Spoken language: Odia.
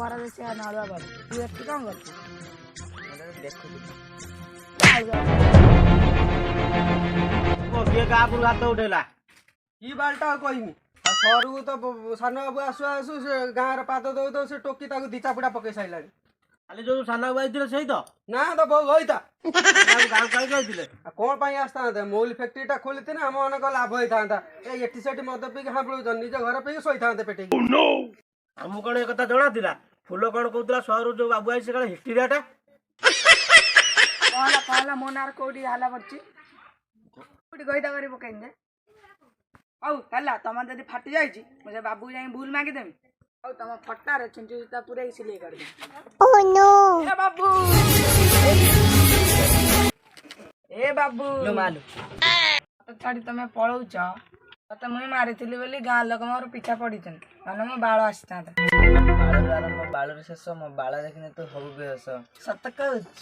ଘର ସେ ନଳୁଆ ବାବୁ ତୁ ଏଠି କଣ କରୁଛୁ? ଦେଖୁଛୁ କିଏ କାହାକୁ ହାତ ଉଠେଇଲା? କି ବାଲଟା ଆଉ କହିମି ସହରକୁ ତ ସାନ ବାବୁ ଆସୁ ଆସୁ ସେ ଗାଁର ପାଦ ଦଉ ଦଉ ସେ ଟୋକି ତାକୁ ଦି ଚାପୁଡା ପକେଇ ସାରିଲାଣି। କାଲି ଯୋଉ ସାନ ବାବୁ ଆଇଥିଲେ ସେଇ ତ ନା ତ ବୋଉ ହୋଇଥା ଗାଁକୁ କାହିଁକି ଆଇଥିଲେ? ଆଉ କଣ ପାଇଁ ଆସିଥାନ୍ତେ? ମୌଲି ଫ୍ୟାକ୍ଟ୍ରିଟା ଖୋଲିଥିଲେ ଆମ ମାନଙ୍କ ଲାଭ ହେଇଥାନ୍ତା। ଏଠି ସେଠି ମଦ ପିଇକି ହାඹୁଳୁଛନ୍ତି, ନିଜ ଘର ପିଇକି ଶୋଇଥାନ୍ତେ ପେଟେଇକି। ଆମକୁ କଣ ଏ କଥା ଜଣା ଥିଲା? ଫୁଲ କଣ କହୁଥିଲା ସହରରୁ ଯୋଉ ବାବୁ ଆଇଛି ସେ କଣ ହିଷ୍ଟ୍ରିଆଟା? କହଲା ମୋ ନାଁରେ କୋଉଠି ହାଲା ପଡିଛି, କୋଉଠି ଗଇଦା କରି ପକେଇନି ଯେ। ହଉ ହେଲା, ତମର ଯଦି ଫାଟି ଯାଇଛି ମୁଁ ସେ ବାବୁ ଯାଇ ଭୁଲ ମାଗିଦେମି। ହଉ ତମ ଫଟାରେ ଛୁଞ୍ଚି ସୂତା ପୁରେଇ ସିଲେଇ କରିଦେବି। ଏ ବାବୁ ଏ ବାବୁ ମାଲୁ ମତେ ଛାଡି ତମେ ପଳଉଛ। ତତେ ମୁଁ ମାରିଥିଲି ବୋଲି ଗାଁ ଲୋକ ମୋର ପିଛା ପଡିଛନ୍ତି, ନହେଲେ ମୋ ବାଳ ଆସିଥାନ୍ତା। ବାଳରୁ ଆରମ୍ଭ ବାଳରୁ ଶେଷ, ମୋ ବାଳ ଦେଖିନେ ତୁ ହବୁ ବେହସ। ସତ କହୁଛ?